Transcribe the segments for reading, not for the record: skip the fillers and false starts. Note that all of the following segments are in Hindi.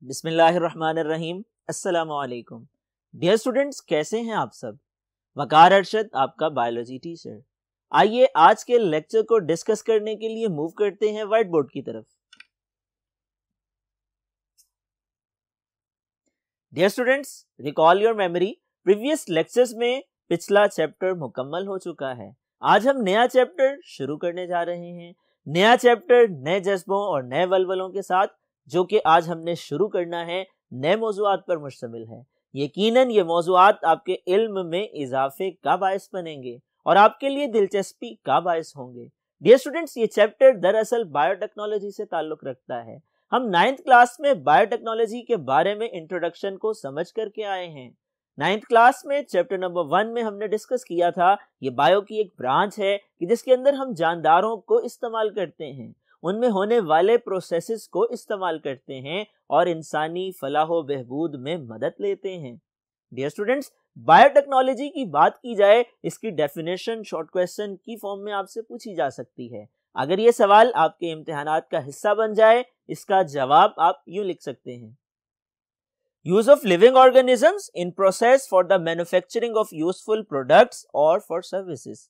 बिस्मिल्लाहिर्रहमानिर्रहीम। अस्सलामुअलैकुम। डियर स्टूडेंट्स, कैसे हैं आप सब। वकार अरशद, आपका बायोलॉजी टीचर। आइए आज के लेक्चर को डिस्कस करने के लिए मूव करते हैं व्हाइट बोर्ड की तरफ। Dear students, recall your memory. Previous lectures में पिछला चैप्टर मुकम्मल हो चुका है। आज हम नया चैप्टर शुरू करने जा रहे हैं। नया चैप्टर नए जज्बों और नए वलवलों के साथ, जो कि आज हमने शुरू करना है, नए मौज़ूआत पर मुश्तमिल है। यकीनन ये मौज़ूआत आपके इल्म में इजाफे का बायस बनेंगे और आपके लिए दिलचस्पी का बायस होंगे। डियर स्टूडेंट्स, ये चैप्टर दरअसल बायोटेक्नोलॉजी से ताल्लुक रखता है। हम 9th क्लास में बायोटेक्नोलॉजी के बारे में इंट्रोडक्शन को समझ करके आए हैं। 9th क्लास में चैप्टर नंबर 1 में हमने डिस्कस किया था, ये बायो की एक ब्रांच है कि जिसके अंदर हम जानदारों को इस्तेमाल करते हैं, उनमें होने वाले प्रोसेसेस को इस्तेमाल करते हैं और इंसानी फलाह व बहबूद में मदद लेते हैं। डियर स्टूडेंट्स, बायोटेक्नोलॉजी की बात की जाए, इसकी डेफिनेशन शॉर्ट क्वेश्चन की फॉर्म में आपसे पूछी जा सकती है। अगर ये सवाल आपके इम्तिहानात का हिस्सा बन जाए, इसका जवाब आप यूं लिख सकते हैं: use of living organisms in process for the manufacturing of useful products और फॉर सर्विसेज।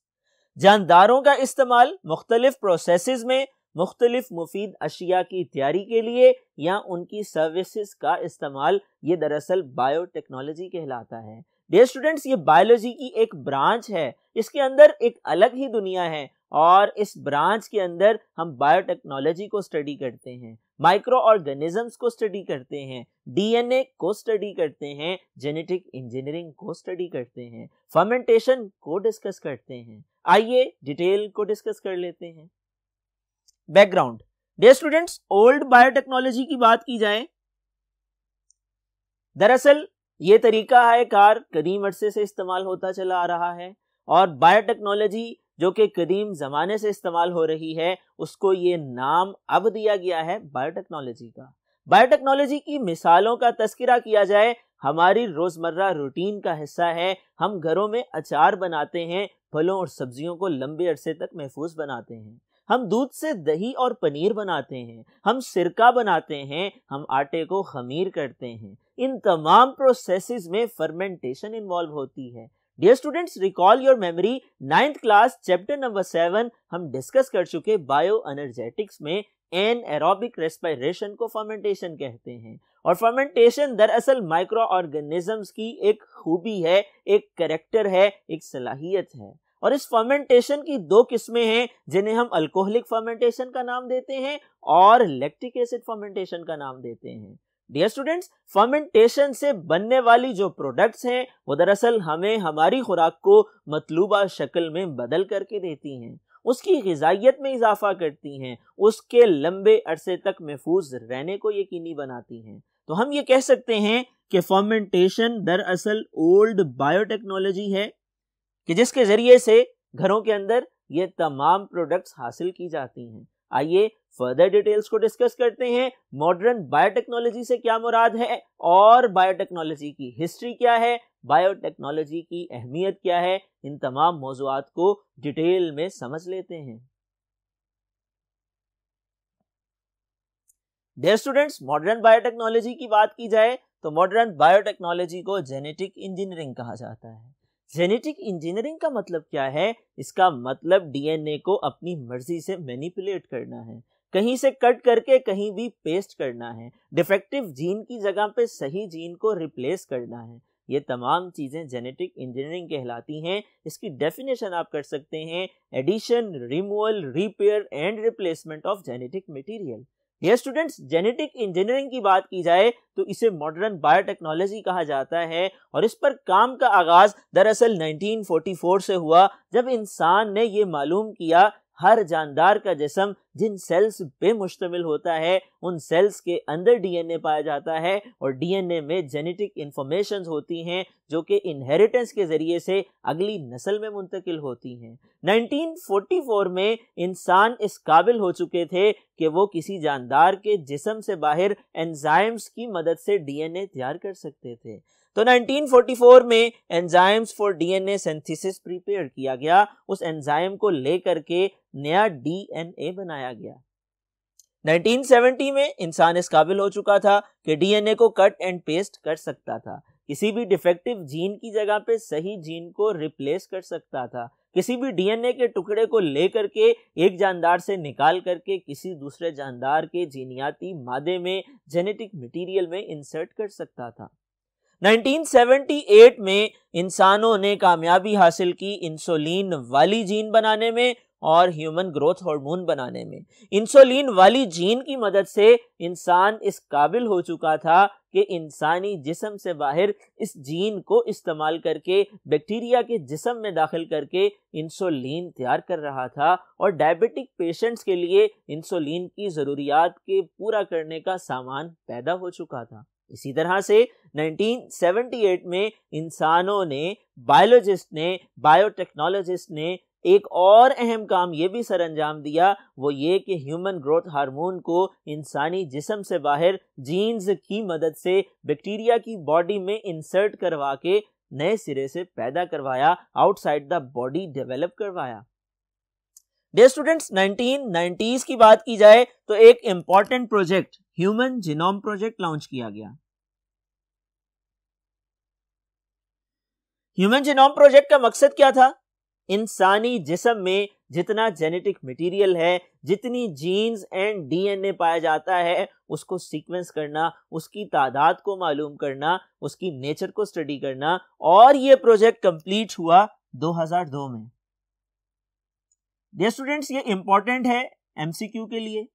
जानदारों का इस्तेमाल मुख्तलिफ प्रोसेसेस में मुख्तलिफ मुफीद अशिया की तैयारी के लिए या उनकी सर्विसेज का इस्तेमाल, ये दरअसल बायोटेक्नोलॉजी कहलाता है। डियर स्टूडेंट्स, ये बायोलॉजी की एक ब्रांच है। इसके अंदर एक अलग ही दुनिया है और इस ब्रांच के अंदर हम बायोटेक्नोलॉजी को स्टडी करते हैं, माइक्रो ऑर्गेनिजम्स को स्टडी करते हैं, डीएनए को स्टडी करते हैं, जेनेटिक इंजीनियरिंग को स्टडी करते हैं, फर्मेंटेशन को डिस्कस करते हैं। आइए डिटेल को डिस्कस कर लेते हैं। Background. Dear students, old biotechnology की बात की जाए, दरअसल ये तरीका है कार कदीम अरसे से इस्तेमाल होता चला आ रहा है और बायोटेक्नोलॉजी जो कि कदीम ज़माने से इस्तेमाल हो रही है, उसको ये नाम अब दिया गया है बायोटेक्नोलॉजी का। बायोटेक्नोलॉजी की मिसालों का तस्करा किया जाए, हमारी रोज़मर्रा रूटीन का हिस्सा है। हम घरों में अचार बनाते हैं, फलों और सब्जियों को लंबे अरसे तक महफूज बनाते हैं। हम दूध से दही और पनीर बनाते हैं, हम सिरका बनाते हैं, हम आटे को खमीर करते हैं। इन तमाम प्रोसेसेस में फर्मेंटेशन इन्वॉल्व होती है। Dear students, recall your memory, 9th class chapter number 7 हम डिस्कस कर चुके। बायो एनर्जेटिक्स में एनएरोबिक रेस्पिरेशन को फर्मेंटेशन कहते हैं और फर्मेंटेशन दरअसल माइक्रो ऑर्गेनिजम्स की एक खूबी है, एक कैरेक्टर है, एक सलाहियत है। और इस फर्मेंटेशन की दो किस्में हैं, जिन्हें हम अल्कोहलिक फर्मेंटेशन का नाम देते हैं और लैक्टिक एसिड फर्मेंटेशन का नाम देते हैं। डियर स्टूडेंट्स, फर्मेंटेशन से बनने वाली जो प्रोडक्ट्स हैं, वो दरअसल हमें हमारी खुराक को मतलूबा शक्ल में बदल करके देती हैं, उसकी ग़िज़ाइयत में इजाफा करती हैं, उसके लंबे अरसे तक महफूज रहने को यकीनी बनाती हैं। तो हम ये कह सकते हैं कि फर्मेंटेशन दरअसल ओल्ड बायोटेक्नोलॉजी है कि जिसके जरिए से घरों के अंदर ये तमाम प्रोडक्ट्स हासिल की जाती हैं। आइए फर्दर डिटेल्स को डिस्कस करते हैं। मॉडर्न बायोटेक्नोलॉजी से क्या मुराद है और बायोटेक्नोलॉजी की हिस्ट्री क्या है, बायोटेक्नोलॉजी की अहमियत क्या है, इन तमाम मौज़ूआत को डिटेल में समझ लेते हैं। डियर स्टूडेंट्स, मॉडर्न बायोटेक्नोलॉजी की बात की जाए तो मॉडर्न बायोटेक्नोलॉजी को जेनेटिक इंजीनियरिंग कहा जाता है। जेनेटिक इंजीनियरिंग का मतलब क्या है? इसका मतलब डीएनए को अपनी मर्जी से मैनिपुलेट करना है, कहीं से कट करके कहीं भी पेस्ट करना है, डिफेक्टिव जीन की जगह पे सही जीन को रिप्लेस करना है। ये तमाम चीज़ें जेनेटिक इंजीनियरिंग कहलाती हैं। इसकी डेफिनेशन आप कर सकते हैं: addition, removal, repair and replacement of genetic material. Dear students, genetic engineering की बात की जाए तो इसे मॉडर्न बायोटेक्नोलॉजी कहा जाता है और इस पर काम का आगाज दरअसल 1944 से हुआ, जब इंसान ने ये मालूम किया हर जानदार का जिस्म जिन सेल्स पे मुश्तमिल होता है, उन सेल्स के अंदर डीएनए पाया जाता है और डीएनए में जेनेटिक इंफॉर्मेशंस होती हैं जो कि इनहेरिटेंस के जरिए से अगली नस्ल में मुंतकिल होती हैं। 1944 में इंसान इस काबिल हो चुके थे कि वो किसी जानदार के जिस्म से बाहर एंजाइम्स की मदद से डीएनए तैयार कर सकते थे। तो 1944 में enzymes for DNA synthesis prepare किया गया। उस एंजाइम को लेकर के नया डीएनए बनाया गया। 1970 में इंसान इस काबिल हो चुका था कि डीएनए को कट एंड पेस्ट कर सकता था, किसी भी डिफेक्टिव जीन की जगह पे सही जीन को रिप्लेस कर सकता था, किसी भी डीएनए के टुकड़े को लेकर के एक जानदार से निकाल करके किसी दूसरे जानदार के जीनियाती मादे में, जेनेटिक मटेरियल में इंसर्ट कर सकता था। 1978 में इंसानों ने कामयाबी हासिल की इंसुलिन वाली जीन बनाने में और ह्यूमन ग्रोथ हार्मोन बनाने में। इंसुलिन वाली जीन की मदद से इंसान इस काबिल हो चुका था कि इंसानी जिस्म से बाहर इस जीन को इस्तेमाल करके बैक्टीरिया के जिस्म में दाखिल करके इंसुलिन तैयार कर रहा था और डायबिटिक पेशेंट्स के लिए इंसुलिन की ज़रूरियात के पूरा करने का सामान पैदा हो चुका था। इसी तरह से 1978 में इंसानों ने, बायोलॉजिस्ट ने, बायोटेक्नोलॉजिस्ट ने एक और अहम काम ये भी सरअंजाम दिया, वो ये कि ह्यूमन ग्रोथ हार्मोन को इंसानी जिस्म से बाहर जीन्स की मदद से बैक्टीरिया की बॉडी में इंसर्ट करवा के नए सिरे से पैदा करवाया, आउटसाइड द बॉडी डेवलप करवाया। डियर स्टूडेंट्स, 1990s की बात की जाए तो एक important project human genome project launch किया गया। ह्यूमन जीनोम प्रोजेक्ट का मकसद क्या था? इंसानी जिस्म में जितना जेनेटिक मटेरियल है, जितनी जीन्स एंड डीएनए पाया जाता है, उसको सीक्वेंस करना, उसकी तादाद को मालूम करना, उसकी नेचर को स्टडी करना, और ये प्रोजेक्ट कंप्लीट हुआ 2002 में। डियर स्टूडेंट्स, ये इंपॉर्टेंट है एमसीक्यू के लिए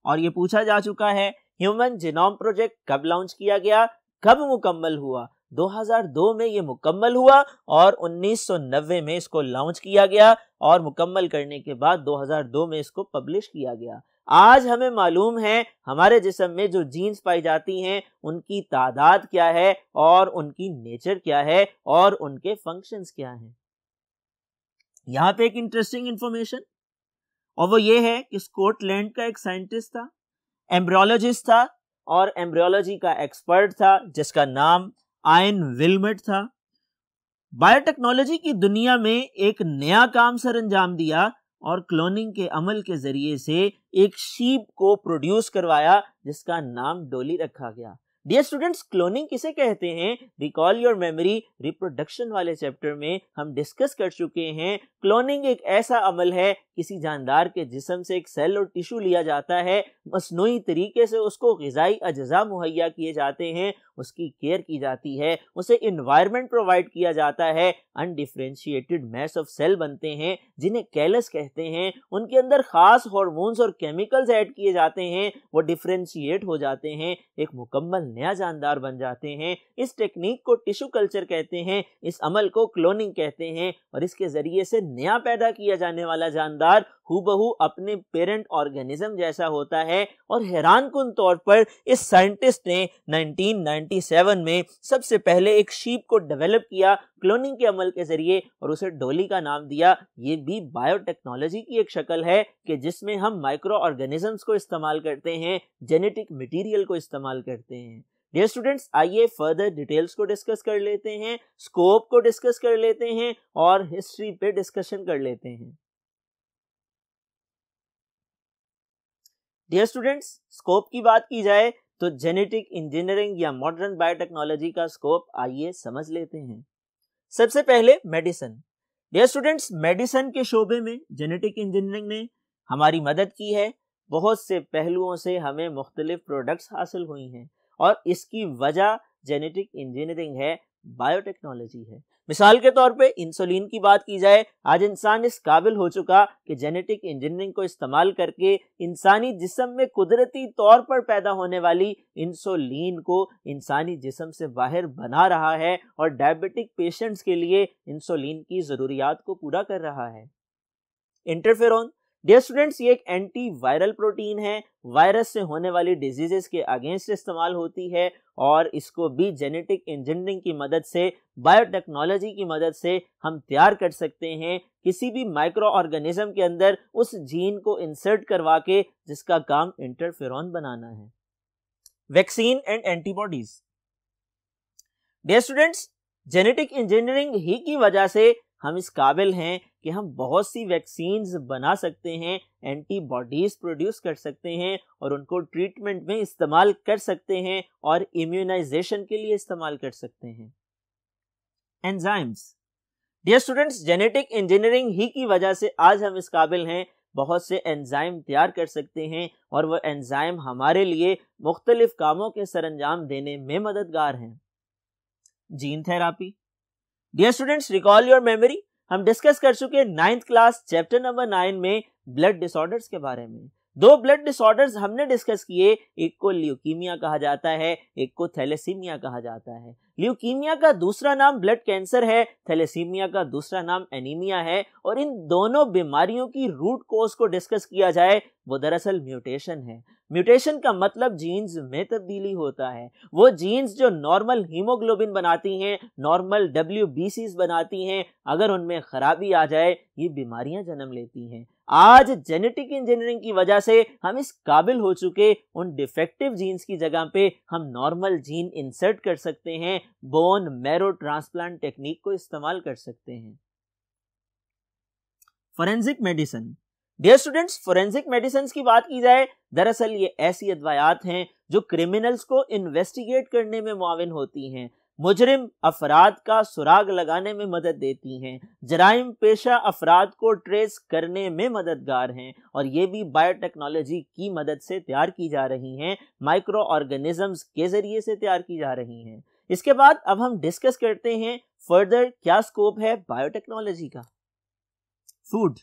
और ये पूछा जा चुका है ह्यूमन जीनोम प्रोजेक्ट कब लॉन्च किया गया, कब मुकम्मल हुआ? 2002 में ये मुकम्मल हुआ और 1990 में इसको लॉन्च किया गया और मुकम्मल करने के बाद 2002 में इसको पब्लिश किया गया। आज हमें मालूम है हमारे जिस्म में जो जीन्स पाई जाती हैं उनकी तादाद क्या है और उनकी नेचर क्या है और उनके फंक्शंस क्या हैं। यहाँ पे एक इंटरेस्टिंग इंफॉर्मेशन, और वो ये है कि स्कॉटलैंड का एक साइंटिस्ट था, एम्ब्रियोलॉजिस्ट था और एम्ब्रियोलॉजी का एक्सपर्ट था जिसका नाम आयन विल्मट था। बायोटेक्नोलॉजी की दुनिया में एक नया काम सरअंजाम दिया और क्लोनिंग के अमल के जरिए से एक शीप को प्रोड्यूस करवाया जिसका नाम डॉली रखा गया। डियर स्टूडेंट्स, क्लोनिंग किसे कहते हैं? रिकॉल योर मेमोरी, रिप्रोडक्शन वाले चैप्टर में हम डिस्कस कर चुके हैं। क्लोनिंग एक ऐसा अमल है, किसी जानदार के जिस्म से एक सेल और टिश्यू लिया जाता है, मसनूई तरीके से उसको ग़िज़ाई अज्जा मुहैया किए जाते हैं, उसकी केयर की जाती है, उसे इन्वायरमेंट प्रोवाइड किया जाता है, अनडिफरेंशिएटेड मैस ऑफ सेल बनते हैं जिन्हें कैलस कहते हैं, उनके अंदर खास हार्मोन्स और केमिकल्स ऐड किए जाते हैं, वो डिफरेंशिएट हो जाते हैं, एक मुकम्मल नया जानदार बन जाते हैं। इस टेक्निक को टिश्यू कल्चर कहते हैं, इस अमल को क्लोनिंग कहते हैं और इसके जरिए से नया पैदा किया जाने वाला जानदार हूबहू अपने पेरेंट ऑर्गेनिज्म जैसा होता है। और हैरानकुन तौर पर इस साइंटिस्ट ने 1997 में सबसे पहले एक शीप को डेवलप किया क्लोनिंग के अमल के जरिए और उसे डॉली का नाम दिया। ये भी बायोटेक्नोलॉजी की एक शक्ल है कि जिसमें हम माइक्रो ऑर्गेनिजम्स को इस्तेमाल करते हैं, जेनेटिक मटेरियल को इस्तेमाल करते हैं। डियर स्टूडेंट्स, आइए फर्दर डिटेल्स को डिस्कस कर लेते हैं, स्कोप को डिस्कस कर लेते हैं और हिस्ट्री पे डिस्कशन कर लेते हैं। डियर स्टूडेंट्स, स्कोप की बात की जाए तो जेनेटिक इंजीनियरिंग या मॉडर्न बायोटेक्नोलॉजी का स्कोप आइए समझ लेते हैं। सबसे पहले मेडिसिन। डियर स्टूडेंट्स, मेडिसिन के शोबे में जेनेटिक इंजीनियरिंग ने हमारी मदद की है। बहुत से पहलुओं से हमें मुख्तलिफ प्रोडक्ट्स हासिल हुई हैं और इसकी वजह जेनेटिक इंजीनियरिंग है, बायोटेक्नोलॉजी है। मिसाल के तौर पे इंसुलिन की बात की जाए, आज इंसान इस काबिल हो चुका कि जेनेटिक इंजीनियरिंग को इस्तेमाल करके इंसानी जिस्म में कुदरती तौर पर पैदा होने वाली इंसुलिन को इंसानी जिस्म से बाहर बना रहा है और डायबिटिक पेशेंट्स के लिए इंसुलिन की ज़रूरियात को पूरा कर रहा है। इंटरफेरोन, डियर स्टूडेंट्स, ये एक एंटी वायरल प्रोटीन है, वायरस से होने वाली डिजीजेस के अगेंस्ट इस्तेमाल होती है और इसको भी जेनेटिक इंजीनियरिंग की मदद से, बायोटेक्नोलॉजी की मदद से हम तैयार कर सकते हैं किसी भी माइक्रो ऑर्गेनिज्म के अंदर उस जीन को इंसर्ट करवा के जिसका काम इंटरफेरोन बनाना है। Vaccine and antibodies. Dear students, genetic engineering ही की वजह से हम इस काबिल हैं कि हम बहुत सी वैक्सीन्स बना सकते हैं, एंटीबॉडीज प्रोड्यूस कर सकते हैं और उनको ट्रीटमेंट में इस्तेमाल कर सकते हैं और इम्यूनाइजेशन के लिए इस्तेमाल कर सकते हैं। Enzymes. Dear students, genetic engineering ही की वजह से आज हम इस काबिल हैं, बहुत से एंजाइम तैयार कर सकते हैं और वह एंजाइम हमारे लिए मुख्तलिफ कामों के सरंजाम देने में मददगार हैं। Gene therapy. Dear students, recall your memory, हम डिस्कस कर चुके 9th क्लास चैप्टर नंबर 9 में ब्लड डिसऑर्डर्स के बारे में। 2 ब्लड डिसऑर्डर्स हमने डिस्कस किए, एक को ल्यूकीमिया कहा जाता है, एक को थैलेसीमिया कहा जाता है। ल्यूकीमिया का दूसरा नाम ब्लड कैंसर है, थैलेसीमिया का दूसरा नाम एनीमिया है, और इन दोनों बीमारियों की रूट कॉज को डिस्कस किया जाए वो दरअसल म्यूटेशन है। म्यूटेशन का मतलब जीन्स में तब्दीली होता है। वो जीन्स जो नॉर्मल हीमोग्लोबिन बनाती हैं, नॉर्मल WBCs बनाती हैं, अगर उनमें खराबी आ जाए ये बीमारियां जन्म लेती हैं। आज जेनेटिक इंजीनियरिंग की वजह से हम इस काबिल हो चुके, उन डिफेक्टिव जीन्स की जगह पे हम नॉर्मल जीन इंसर्ट कर सकते हैं, बोन मैरो ट्रांसप्लांट टेक्निक को इस्तेमाल कर सकते हैं। Forensic medicine. Dear students, forensic medicine की बात की जाए, दरअसल ये ऐसी अदवायात हैं जो क्रिमिनल्स को इन्वेस्टिगेट करने में मुआविन होती हैं, मुजरिम अफराद का सुराग लगाने में मदद देती हैं, जराइम पेशा अफराद को ट्रेस करने में मददगार हैं, और ये भी बायोटेक्नोलॉजी की मदद से तैयार की जा रही हैं, माइक्रो ऑर्गेनिजम्स के जरिए से तैयार की जा रही हैं। इसके बाद अब हम डिस्कस करते हैं फर्दर क्या स्कोप है बायोटेक्नोलॉजी का। Food.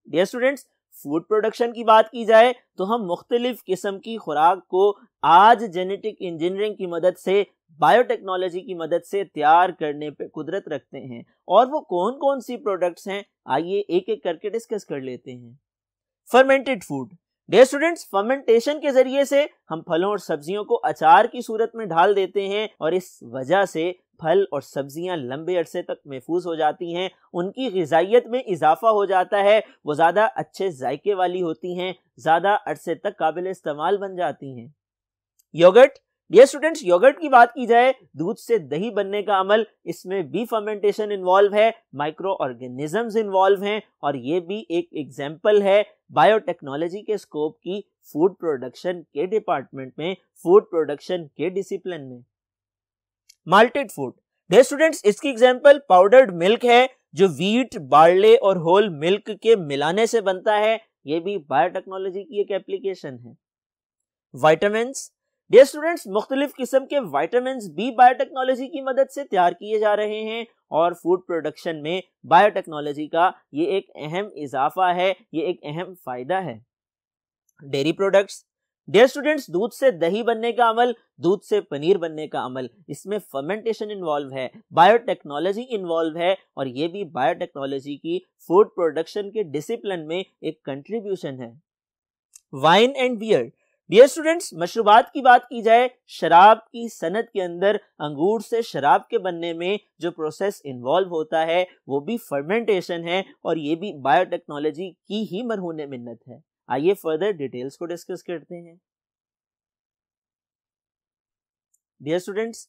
Dear students, food production की बात की जाए तो हम मुख्तलिफ किस्म की खुराक को आज जेनेटिक इंजीनियरिंग की मदद से, बायोटेक्नोलॉजी की मदद से तैयार करने पे कुदरत रखते हैं, और वो कौन कौन सी प्रोडक्ट्स हैं आइए एक एक करके डिस्कस कर लेते हैं। Fermented food. Dear students, fermentation के जरिए से हम फलों और सब्जियों को अचार की सूरत में ढाल देते हैं और इस वजह से फल और सब्जियां लंबे अरसे तक महफूज हो जाती हैं, उनकी ग़िज़ाइयत में इजाफा हो जाता है, वो ज़्यादा अच्छे जायके वाली होती हैं, ज़्यादा अरसे तक काबिल इस्तेमाल बन जाती हैं। योगर्ट। डियर स्टूडेंट्स, योगर्ट की बात की जाए, दूध से दही बनने का अमल, इसमें भी फर्मेंटेशन इन्वॉल्व है, माइक्रो ऑर्गेनिजम्स इन्वॉल्व हैं, और ये भी एक एग्जाम्पल है बायोटेक्नोलॉजी के स्कोप की फूड प्रोडक्शन के डिपार्टमेंट में, फूड प्रोडक्शन के डिसिप्लिन में। Malted food. डियर स्टूडेंट्स, इसकी एग्जांपल पाउडर्ड मिल्क है जो व्हीट, बार्ले और होल मिल्क के मिलाने से बनता है, ये भी बायोटेक्नोलॉजी की एक एप्लीकेशन है। विटामिन्स। डियर स्टूडेंट्स, मुख्तलिफ किस्म के विटामिन्स भी बायोटेक्नोलॉजी की मदद से तैयार किए जा रहे हैं और फूड प्रोडक्शन में बायोटेक्नोलॉजी का ये एक अहम इजाफा है, ये एक अहम फायदा है। Dairy products. डियर स्टूडेंट्स, दूध से दही बनने का अमल, दूध से पनीर बनने का अमल, इसमें फर्मेंटेशन इन्वॉल्व है, बायोटेक्नोलॉजी इन्वॉल्व है, और ये भी बायोटेक्नोलॉजी की फूड प्रोडक्शन के डिसिप्लिन में एक कंट्रीब्यूशन है। Wine and beer. Dear students, मशरूबात की बात की जाए, शराब की सनत के अंदर अंगूर से शराब के बनने में जो प्रोसेस इन्वॉल्व होता है वो भी फर्मेंटेशन है, और ये भी बायोटेक्नोलॉजी की ही मरहून मिन्नत है। आइए फर्दर डिटेल्स को डिस्कस करते हैं। Dear students,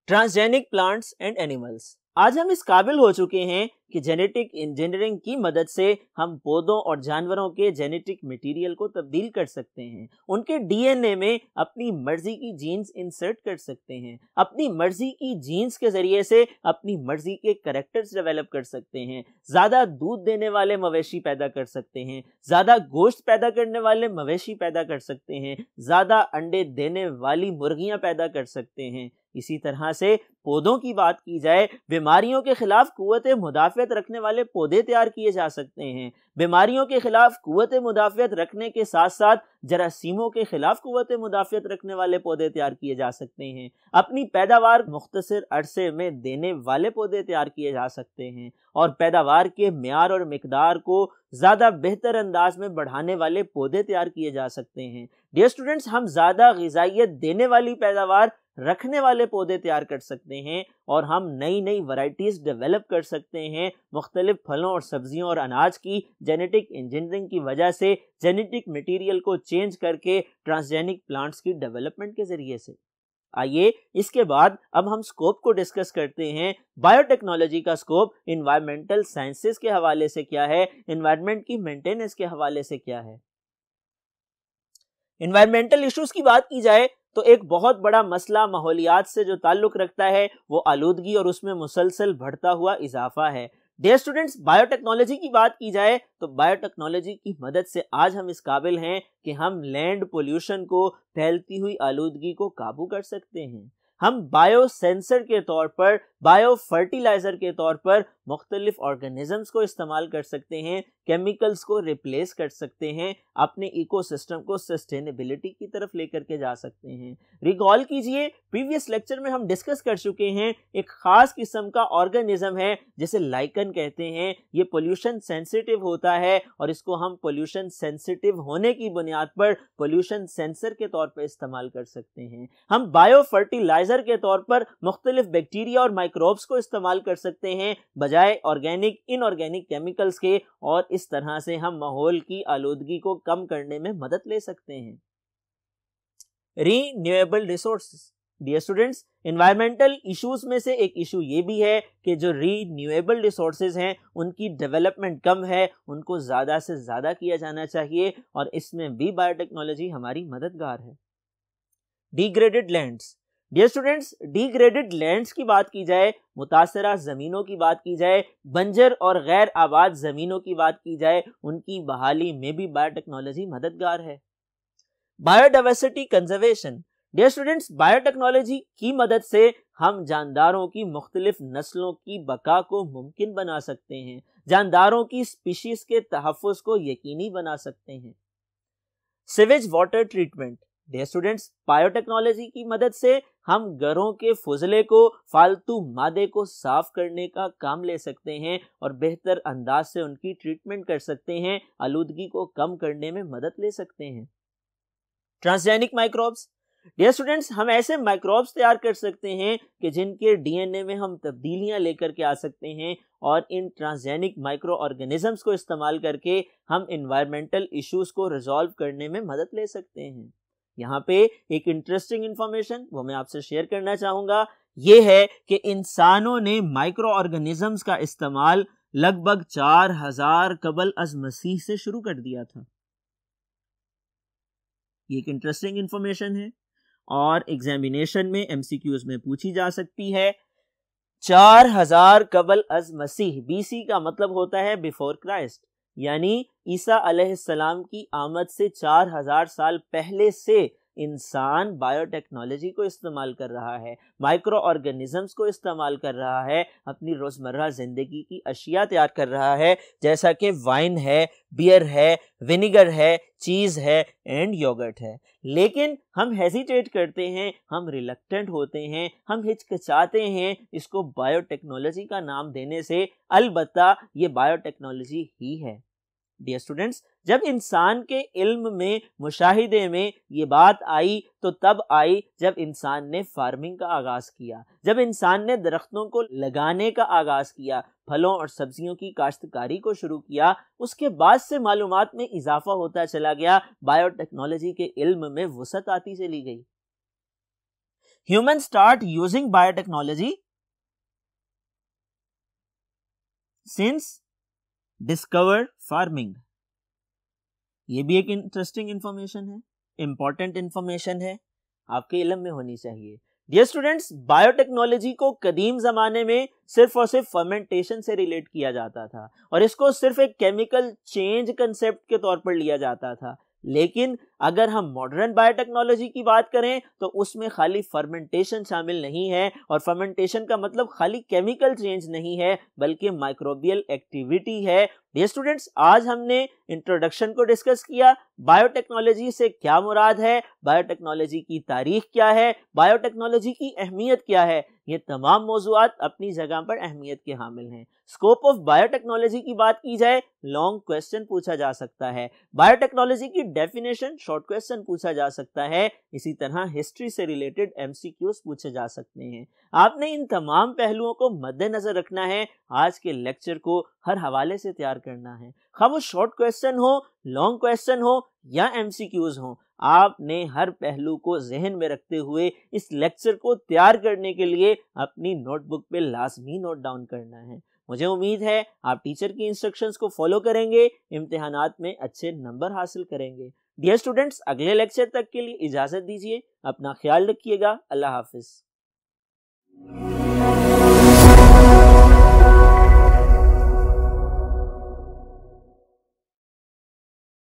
transgenic plants and animals. आज हम इस काबिल हो चुके हैं कि जेनेटिक इंजीनियरिंग की मदद से हम पौधों और जानवरों के जेनेटिक मटेरियल को तब्दील कर सकते हैं, उनके डीएनए में अपनी मर्जी की जीन्स इंसर्ट कर सकते हैं, अपनी मर्जी की जीन्स के जरिए से अपनी मर्जी के कैरेक्टर्स डेवलप कर सकते हैं, ज्यादा दूध देने वाले मवेशी पैदा कर सकते हैं, ज्यादा गोश्त पैदा करने वाले मवेशी पैदा कर सकते हैं, ज्यादा अंडे देने वाली मुर्गियां पैदा कर सकते हैं। इसी तरह से पौधों की बात की जाए, बीमारियों के खिलाफ कुव्वत मुदाफ़ियत रखने वाले पौधे तैयार किए जा सकते हैं, बीमारियों के खिलाफ कुव्वत मुदाफ़ियत रखने के साथ साथ जरासीमों के खिलाफ कुव्वत मुदाफ़ियत रखने वाले पौधे तैयार किए जा सकते हैं, अपनी पैदावार मुख्तसर अरसे में देने वाले पौधे तैयार किए जा सकते हैं, और पैदावार के म्यार और मिकदार को ज़्यादा बेहतर अंदाज में बढ़ाने वाले पौधे तैयार किए जा सकते हैं। डियर स्टूडेंट्स, हम ज़्यादा ग़िज़ाइयत देने वाली पैदावार रखने वाले पौधे तैयार कर सकते हैं, और हम नई नई वैरायटीज डेवलप कर सकते हैं मुख्तलिफ फलों और सब्जियों और अनाज की, जेनेटिक इंजीनियरिंग की वजह से जेनेटिक मटेरियल को चेंज करके ट्रांसजेनिक प्लांट्स की डेवलपमेंट के जरिए से। आइए इसके बाद अब हम स्कोप को डिस्कस करते हैं। बायोटेक्नोलॉजी का स्कोप एनवायरमेंटल साइंसेस के हवाले से क्या है, एनवायरमेंट की मेंटेनेंस के हवाले से क्या है। एनवायरमेंटल इश्यूज की बात की जाए तो एक बहुत बड़ा मसला माहौलियात से जो ताल्लुक रखता है वो आलूदगी और उसमें मुसलसल बढ़ता हुआ इजाफा है। डियर स्टूडेंट्स, बायोटेक्नोलॉजी की बात की जाए तो बायोटेक्नोलॉजी की मदद से आज हम इस काबिल हैं कि हम लैंड पोल्यूशन को, फैलती हुई आलूदगी को काबू कर सकते हैं। हम बायो सेंसर के तौर पर, बायो फर्टिलाइजर के तौर पर मुख्तलिफ ऑर्गेनिजम्स को इस्तेमाल कर सकते हैं, केमिकल्स को रिप्लेस कर सकते हैं, अपने इकोसिस्टम को सस्टेनेबिलिटी की तरफ लेकर के जा सकते हैं। रिकॉल कीजिए, प्रीवियस लेक्चर में हम डिस्कस कर चुके हैं एक खास किस्म का ऑर्गेनिज्म है जिसे लाइकन कहते हैं। ये पोल्यूशन सेंसिटिव होता है और इसको हम पोल्यूशन सेंसिटिव होने की बुनियाद पर पोल्यूशन सेंसर के तौर पर इस्तेमाल कर सकते हैं। हम बायो फर्टिलाइजर के तौर पर मुख्तलिफ बैक्टीरिया और माइक्रोब्स को इस्तेमाल कर सकते हैं बजाय ऑर्गेनिक इनऑर्गेनिक केमिकल्स के, और इस तरह से हम माहौल की आलूदगी को कम करने में मदद ले सकते हैं। Renewable resources. Dear students, environmental issues में से एक इशू ये भी है कि जो रीन्यूएबल रिसोर्सेज हैं उनकी डेवलपमेंट कम है, उनको ज़्यादा से ज़्यादा किया जाना चाहिए और इसमें भी बायोटेक्नोलॉजी हमारी मददगार है। Degraded lands. Dear students, degraded lands की बात की जाए, मुतासरा ज़मीनों की बात की जाए, बंजर और गैर आबाद ज़मीनों की बात की जाए, उनकी बहाली में भी बायोटेक्नोलॉजी मददगार है। Biodiversity conservation. Dear students, biotechnology की मदद से हम जानदारों की मुख्तलिफ नस्लों की बका को मुमकिन बना सकते हैं, जानदारों की स्पीशीज के तहफ़्फ़ुज़ को यकीनी बना सकते हैं। Sewage water treatment. Dear students, biotechnology की मदद से हम घरों के फुजले को, फालतू मादे को साफ करने का काम ले सकते हैं और बेहतर अंदाज से उनकी ट्रीटमेंट कर सकते हैं, आलूदगी को कम करने में मदद ले सकते हैं। Transgenic microbes. डियर स्टूडेंट्स, हम ऐसे माइक्रोब्स तैयार कर सकते हैं कि जिनके डीएनए में हम तब्दीलियां लेकर के आ सकते हैं और इन ट्रांसजेनिक माइक्रो ऑर्गेनिजम्स को इस्तेमाल करके हम एनवायरमेंटल इश्यूज को रिजॉल्व करने में मदद ले सकते हैं। यहाँ पे एक इंटरेस्टिंग इंफॉर्मेशन वो मैं आपसे शेयर करना चाहूंगा, ये है कि इंसानों ने माइक्रो ऑर्गेनिजम्स का इस्तेमाल लगभग 4000 कबल अज मसीह से शुरू कर दिया था। ये एक इंटरेस्टिंग इंफॉर्मेशन है और एग्जामिनेशन में एमसीक्यूज में पूछी जा सकती है। 4000 कबल अज मसीह, बीसी का मतलब होता है बिफोर क्राइस्ट, यानी ईसा अलैहिस्सलाम की आमद से 4000 साल पहले से इंसान बायोटेक्नोलॉजी को इस्तेमाल कर रहा है, माइक्रो ऑर्गेनिजम्स को इस्तेमाल कर रहा है, अपनी रोज़मर्रा ज़िंदगी की अशिया तैयार कर रहा है, जैसा कि वाइन है, बियर है, विनेगर है, चीज़ है एंड योगर्ट है। लेकिन हम हेजिटेट करते हैं, हम रिलक्टेंट होते हैं, हम हिचकिचाते हैं इसको बायोटेक्नोलॉजी का नाम देने से, अलबत्ता ये बायोटेक्नोलॉजी ही है। डियर स्टूडेंट्स, जब इंसान के इल्म में, मुशाहिदे में ये बात आई तो तब आई जब इंसान ने फार्मिंग का आगाज़ किया, जब इंसान ने दरख्तों को लगाने का आगाज़ किया, फलों और सब्जियों की काश्तकारी को शुरू किया, उसके बाद से मालूमात में इजाफा होता चला गया, बायोटेक्नोलॉजी के इल्म में वुसअत आती चली गई। Human start using biotechnology since discovered farming. ये भी एक इंटरेस्टिंग इंफॉर्मेशन है, इंपॉर्टेंट इंफॉर्मेशन है, आपके इल्म में होनी चाहिए। डियर स्टूडेंट्स, बायोटेक्नोलॉजी को कदीम ज़माने में सिर्फ और सिर्फ फर्मेंटेशन से रिलेट किया जाता था और इसको सिर्फ एक केमिकल चेंज कंसेप्ट के तौर पर लिया जाता था। लेकिन अगर हम मॉडर्न बायोटेक्नोलॉजी की बात करें तो उसमें खाली फर्मेंटेशन शामिल नहीं है, और फर्मेंटेशन का मतलब खाली केमिकल चेंज नहीं है बल्कि माइक्रोबियल एक्टिविटी है। डियर स्टूडेंट्स, आज हमने इंट्रोडक्शन को डिस्कस किया, बायोटेक्नोलॉजी से क्या मुराद है, बायोटेक्नोलॉजी की तारीख क्या है, बायोटेक्नोलॉजी की अहमियत क्या है। ये तमाम मौज़ूआत अपनी जगह पर अहमियत के हामिल हैं। स्कोप ऑफ बायोटेक्नोलॉजी की बात की जाए, लॉन्ग क्वेश्चन पूछा जा सकता है। बायोटेक्नोलॉजी की डेफिनेशन, शॉर्ट क्वेश्चन पूछा जा सकता है। इसी तरह हिस्ट्री से रिलेटेड एमसीक्यूज पूछे जा सकते हैं। आपने इन तमाम पहलुओं को मद्देनजर रखना है, आज के लेक्चर को हर हवाले से तैयार करना है, खा वो शॉर्ट क्वेश्चन हो, लॉन्ग क्वेश्चन हो या एमसीक्यूज हो। आपने हर पहलू को जहन में रखते हुए इस लेक्चर को तैयार करने के लिए अपनी नोटबुक पे लाजमी नोट डाउन करना है। मुझे उम्मीद है आप टीचर की इंस्ट्रक्शंस को फॉलो करेंगे, इम्तिहानात में अच्छे नंबर हासिल करेंगे। डियर स्टूडेंट्स, अगले लेक्चर तक के लिए इजाजत दीजिए। अपना ख्याल रखिएगा। अल्लाह हाफिज।